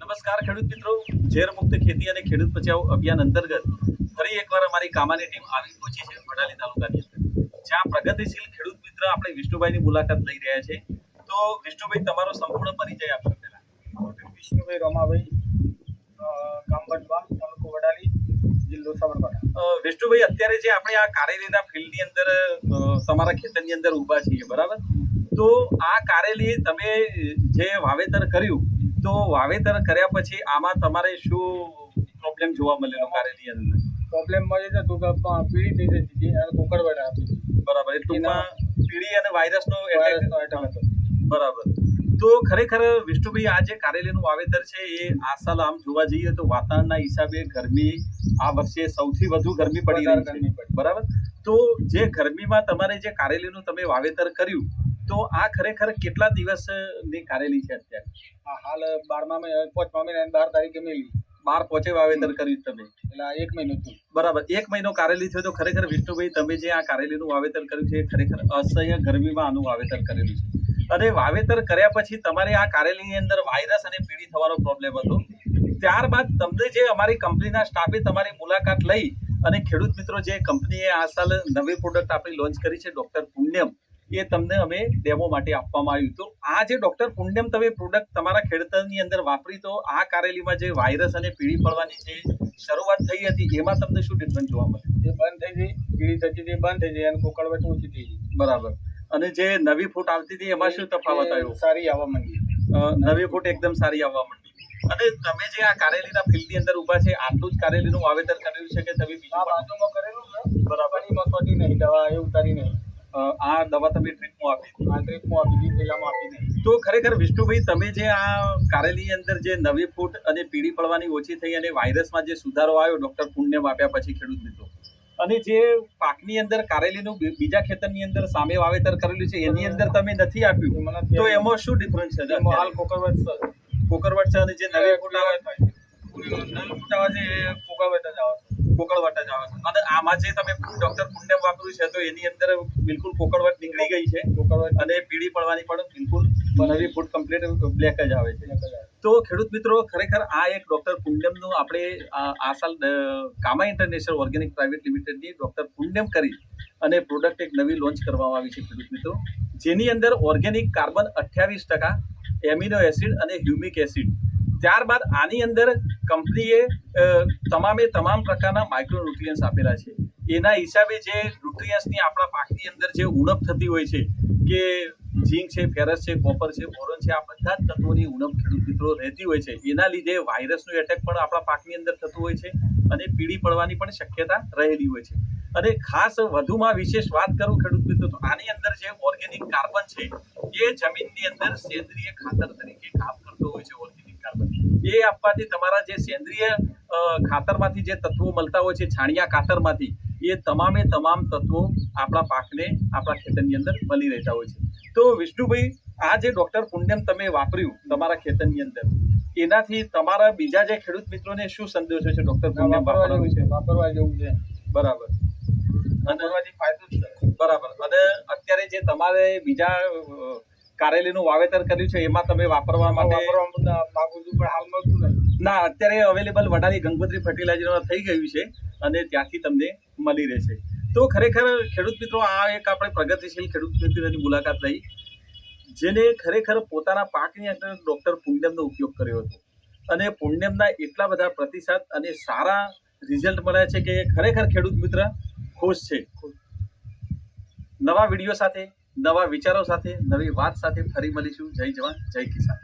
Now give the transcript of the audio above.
નમસ્કાર ખેડૂત મિત્રો, ઝેર મુક્ત ખેતી અને ખેડૂત બચાવ અભિયાન અંતર્ગત ફરી એકવાર અમારી કામાની ટીમ આવી પહોંચી છે વડાલી તાલુકાની અંદર, જ્યાં પ્રગતિશીલ ખેડૂત મિત્ર આપણે વિષ્ણુભાઈની મુલાકાત લઈ રહ્યા છે. તો વિષ્ણુભાઈ, તમારો સંપૂર્ણ પરિચય આપશો પહેલા. વિષ્ણુભાઈ રમાભાઈ, ગામ બટવા, તાલુકો વડાલી, જિલ્લો સાબરકાંઠા. વિષ્ણુભાઈ, અત્યારે જે આપણે આ કારેલીના ફિલ્ડની અંદર તમારા ખેતરની અંદર ઊભા છીએ, બરાબર? તો આ કારેલી તમે જે વાવેતર કર્યું, તો વાવેતર કર્યા પછી આમાં તમારે શું પ્રોબ્લેમ જોવા મળેલો કારેલી અંદર? પ્રોબ્લેમ મળે છે તો પીળી થઈ જતી હતી અને કોકરવાડ આપી હતી. બરાબર, એ ટૂંકમાં પીળી અને વાયરસનો એટેક હતો. બરાબર. તો ખરેખર વિષ્ણુભાઈ, આ જે કારેલીનું વાવેતર છે એ આ સાલ આમ જોવા જઈએ તો વાતાવરણના હિસાબે ગરમી આ વર્ષે સૌથી વધુ ગરમી પડી રહી છે, બરાબર? તો જે ગરમીમાં તમારે જે કારેલીનું તમે વાવેતર કર્યું, તો આ ખરેખર કેટલા દિવસની કારેલી છે અત્યારે? હાલ 12મા મહિના 5મા મહિના 12 તારીખે મેલી. 12 વાવેતર કર્યું તમે, એટલે 1 મહિનો થયો. બરાબર. 1 મહિનો કારેલી થયો. તો ખરેખર વિષ્ણુભાઈ, તમે જે આ કારેલીનું વાવેતર કર્યું છે એ ખરેખર અસહ્ય ગરમીમાં આનું વાવેતર કરેલું છે. અને વાવેતર કર્યા પછી તમારે આ કારેલીની અંદર વાયરસ અને પીળી થવાનો પ્રોબ્લેમ હતો. ત્યારબાદ તમને જે અમારી કંપનીના સ્ટાફે તમારી મુલાકાત લઈ અને ખેડૂત મિત્રો, જે કંપનીએ આ સાલ નવી પ્રોડક્ટ આપણી લોન્ચ કરી છે ડોક્ટર પુણ્યમ, એ તમને અમે ડેમો માટે આપવામાં આવ્યું. તો આ જે ડોક્ટર પુણ્યમ તમે પ્રોડક્ટ તમારા ખેતરની અંદર વાપરી, તો આ કારેલીમાં જે વાયરસ અને પીળી પડવાની જે શરૂઆત થઈ હતી એમાં તમને શું ડિફરન્સ જોવા મળે? એ બંધ થઈ ગઈ, પીળી થતી હતી બંધ થઈ ગઈ અને કોકરવાડ ઓછી થઈ ગઈ. બરાબર. અને જે નવી ફૂટ આવતી હતી એમાં શું તફાવત આવ્યો? સારી આવવા માંડી. નવી ફૂટ એકદમ સારી આવવા માંડી. અને તમે જે આ કારેલીના ફિલ્ડની અંદર ઊભા છે, આટલું જ કારેલીનું વાવેતર કર્યું છે કે તમે બીજું બાજુમાં કરેલું છે? બરાબર. એમાં સોટી નહીં, દવા એ ઉતારી નહીં. આ દવા તમે ટ્રીપમાં આપી? આ ટ્રીપમાં આપી હતી, પહેલામાં આપી નહીં. તો ખરેખર વિષ્ણુભાઈ, તમે જે આ કારેલીની અંદર જે નવી ફૂટ અને પીળી પડવાની ઓછી થઈ અને વાયરસમાં જે સુધારો આવ્યો ડોક્ટર પુણ્યમ આપ્યા પછી ખેડૂત મિત્રો, અને જે પાકની અંદર કારેલીનું બીજા ખેતરની અંદર સામે વાવેતર કરેલું છે એની અંદર તમે નથી આપ્યું, તો એમાં શું ડિફરન્સ છે? હાલ કોકરવાડ કોકરવટ છે અને જે નવી ફૂટ આવે નવી ફૂટ આવે છે એ કોકરવાડ જ આવે છે. કોકળવટ જ આવે છે. અને આમાં જે તમે ડોક્ટર પુણ્યમ વાપર્યું છે, તો એની અંદર બિલકુલ કોકળવટ નીકળી ગઈ છે અને પીળી પડવાની પણ બિલકુલ નવી ફૂટ કમ્પ્લીટ બ્લેક જ આવે છે. તો ખેડૂત મિત્રો, ખરેખર આ એક ડોક્ટર પુણ્યમનું આપણે આ સાલ કામા international organic private લિમિટેડની doctor Punyam કરી અને પ્રોડક્ટ એક નવી લોન્ચ કરવામાં આવી છે ખેડૂત મિત્રો, જેની અંદર ઓર્ગેનિક કાર્બન 28%, એમિનો એસિડ અને હ્યુમિક એસિડ. ત્યારબાદ આની અંદર કંપનીએ તમામ પ્રકારના માઇક્રોન્યુટ્રિયન્ટ્સ આપેલા છે. એના હિસાબે જે ન્યુટ્રિયન્ટ્સની આપણા પાકની અંદર જે ઉણપ થતી હોય છે, કે ઝીંક છે, ફેરસ છે, કોપર છે, બોરોન છે, આ બધા જ તત્વોની ઉણપ ખેડૂત મિત્રો રહેતી હોય છે. એના લીધે વાયરસનું એટેક પણ આપણા પાકની અંદર થતું હોય છે અને પીળી પડવાની પણ શક્યતા રહેલી હોય છે. અને ખાસ વધુમાં વિશેષ વાત કરું ખેડૂત મિત્રો, તો આની અંદર જે ઓર્ગેનિક કાર્બન છે એ જમીનની અંદર સેન્દ્રિય ખાતર તરીકે કામ કરતો હોય છે. ઓર્ગેનિક કાર્બન એ આપવાથી તમારા જે સેન્દ્રિય ખાતરમાંથી જે તત્વો મળતા હોય છે, છાણિયા ખાતરમાંથી, એ તમામ તત્વો આપણા પાકને આપણા ખેતરની અંદર મળી રહેતા હોય છે. તો વિષ્ણુભાઈ, આ જે ડોક્ટર પુણ્યમ તમે વાપર્યું તમારા ખેતરની અંદર, એનાથી તમારા બીજા જે ખેડૂત મિત્રોને શું સંદેશો છે? ડોક્ટર પુણ્યમ વાપરવા જેવું છે. બરાબર. અને ફાયદો જ છે. બરાબર. અને અત્યારે જે તમારે બીજા કારેલીનું વાવેતર કર્યું છે એમાં તમે વાપરવા માટે માંગુ છું, પણ હાલ મળતું નહીં. ના, અત્યારે અવેલેબલ વડાલી ગંગોત્રી ફર્ટિલાઇઝર થઈ ગયું છે અને ત્યાંથી તમને મળી રહેશે. તો ખરેખર ખેડૂત મિત્રો, આ એક આપણે પ્રગતિશીલ ખેડૂત મિત્રોની મુલાકાત લઈ, જેને ખરેખર પોતાના પાકની અંદર ડોક્ટર પુણ્યમનો ઉપયોગ કર્યો હતો અને પુણ્યમના એટલા બધા પ્રતિસાદ અને સારા રિઝલ્ટ મળ્યા છે કે ખરેખર ખેડૂત મિત્ર ખુશ છે. નવા વિડીયો સાથે, નવા વિચારો સાથે, નવી વાત સાથે ફરી મળીશું. જય જવાન, જય કિસાન.